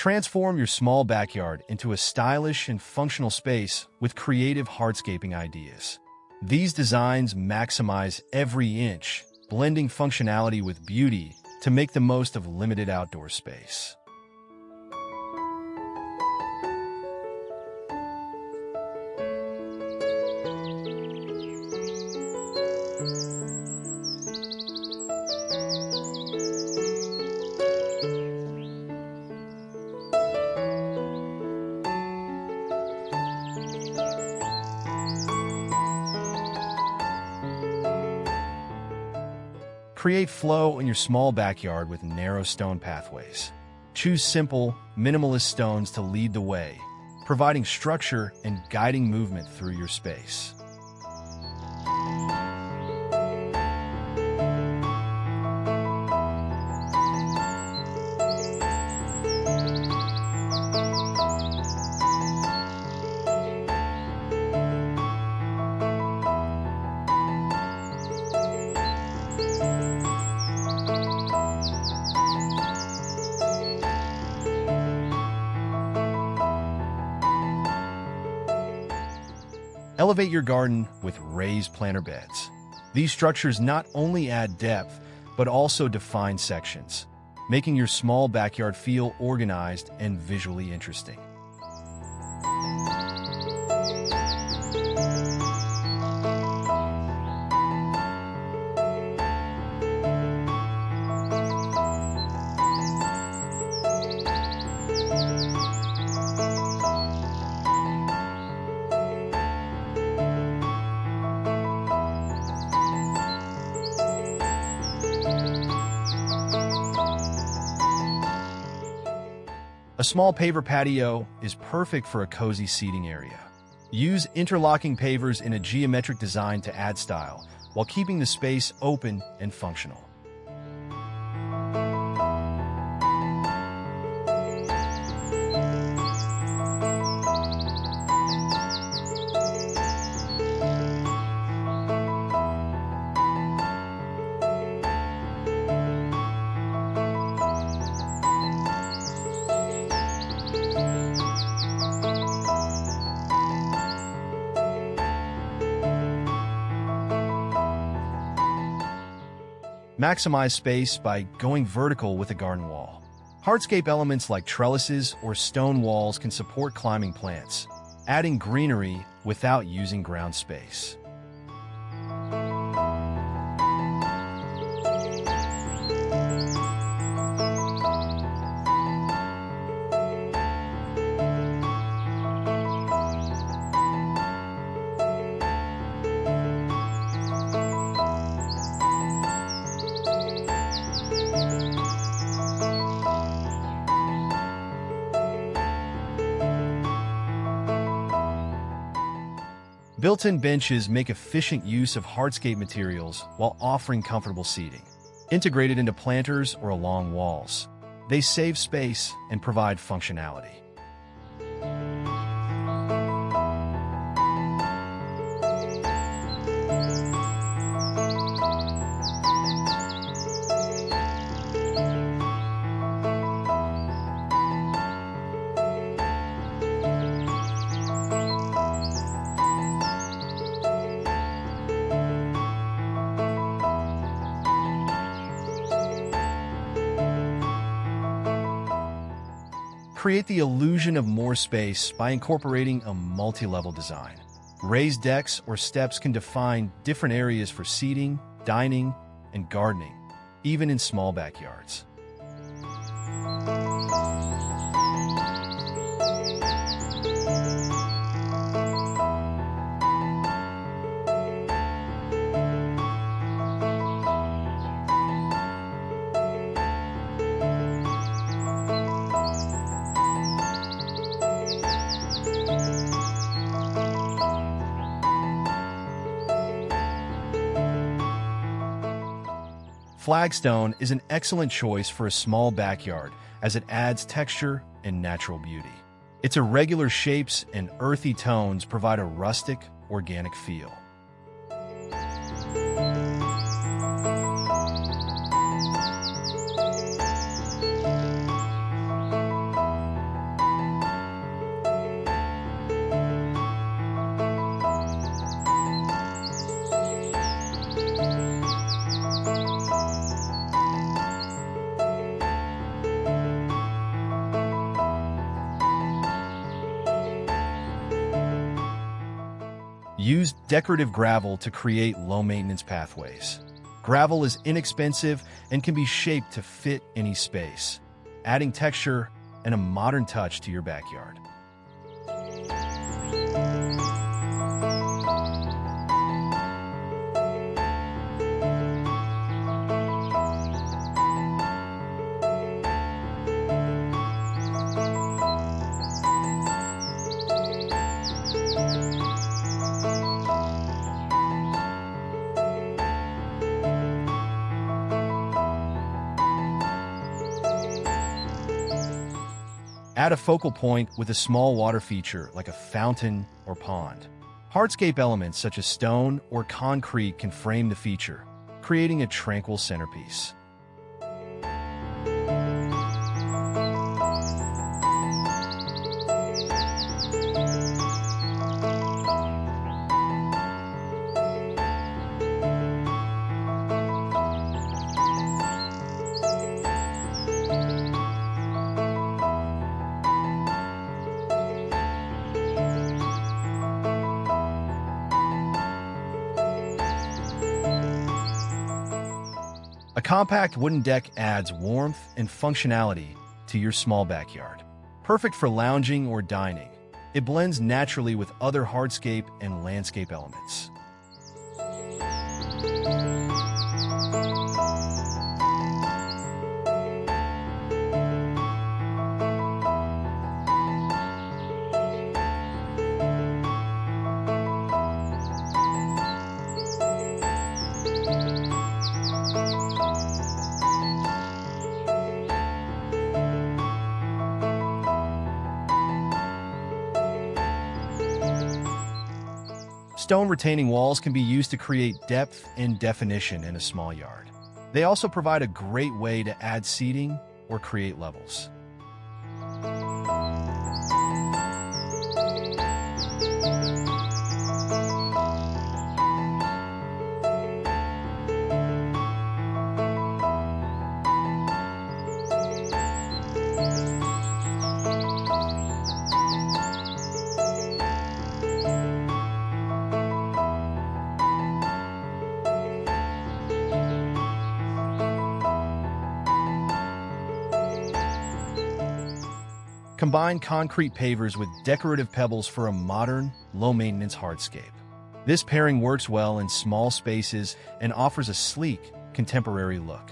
Transform your small backyard into a stylish and functional space with creative hardscaping ideas. These designs maximize every inch, blending functionality with beauty to make the most of limited outdoor space. Create flow in your small backyard with narrow stone pathways. Choose simple, minimalist stones to lead the way, providing structure and guiding movement through your space. Elevate your garden with raised planter beds. These structures not only add depth, but also define sections, making your small backyard feel organized and visually interesting. A small paver patio is perfect for a cozy seating area. Use interlocking pavers in a geometric design to add style, while keeping the space open and functional. Maximize space by going vertical with a garden wall. Hardscape elements like trellises or stone walls can support climbing plants, adding greenery without using ground space. Built-in benches make efficient use of hardscape materials while offering comfortable seating. Integrated into planters or along walls, they save space and provide functionality. Create the illusion of more space by incorporating a multi-level design. Raised decks or steps can define different areas for seating, dining, and gardening, even in small backyards. Flagstone is an excellent choice for a small backyard as it adds texture and natural beauty. Its irregular shapes and earthy tones provide a rustic, organic feel. Use decorative gravel to create low-maintenance pathways. Gravel is inexpensive and can be shaped to fit any space, adding texture and a modern touch to your backyard. Add a focal point with a small water feature like a fountain or pond. Hardscape elements such as stone or concrete can frame the feature, creating a tranquil centerpiece. A compact wooden deck adds warmth and functionality to your small backyard. Perfect for lounging or dining, it blends naturally with other hardscape and landscape elements. Stone retaining walls can be used to create depth and definition in a small yard. They also provide a great way to add seating or create levels. Combine concrete pavers with decorative pebbles for a modern, low-maintenance hardscape. This pairing works well in small spaces and offers a sleek, contemporary look.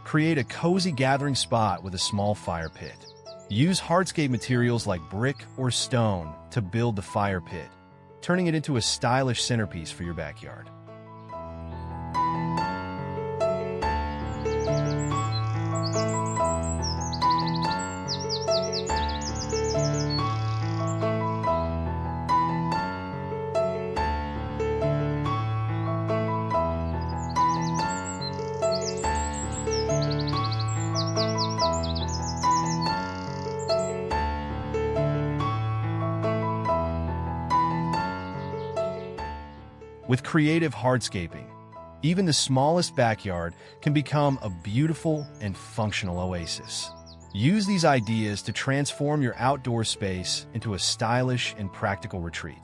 Create a cozy gathering spot with a small fire pit. Use hardscape materials like brick or stone to build the fire pit, turning it into a stylish centerpiece for your backyard. With creative hardscaping, even the smallest backyard can become a beautiful and functional oasis. Use these ideas to transform your outdoor space into a stylish and practical retreat.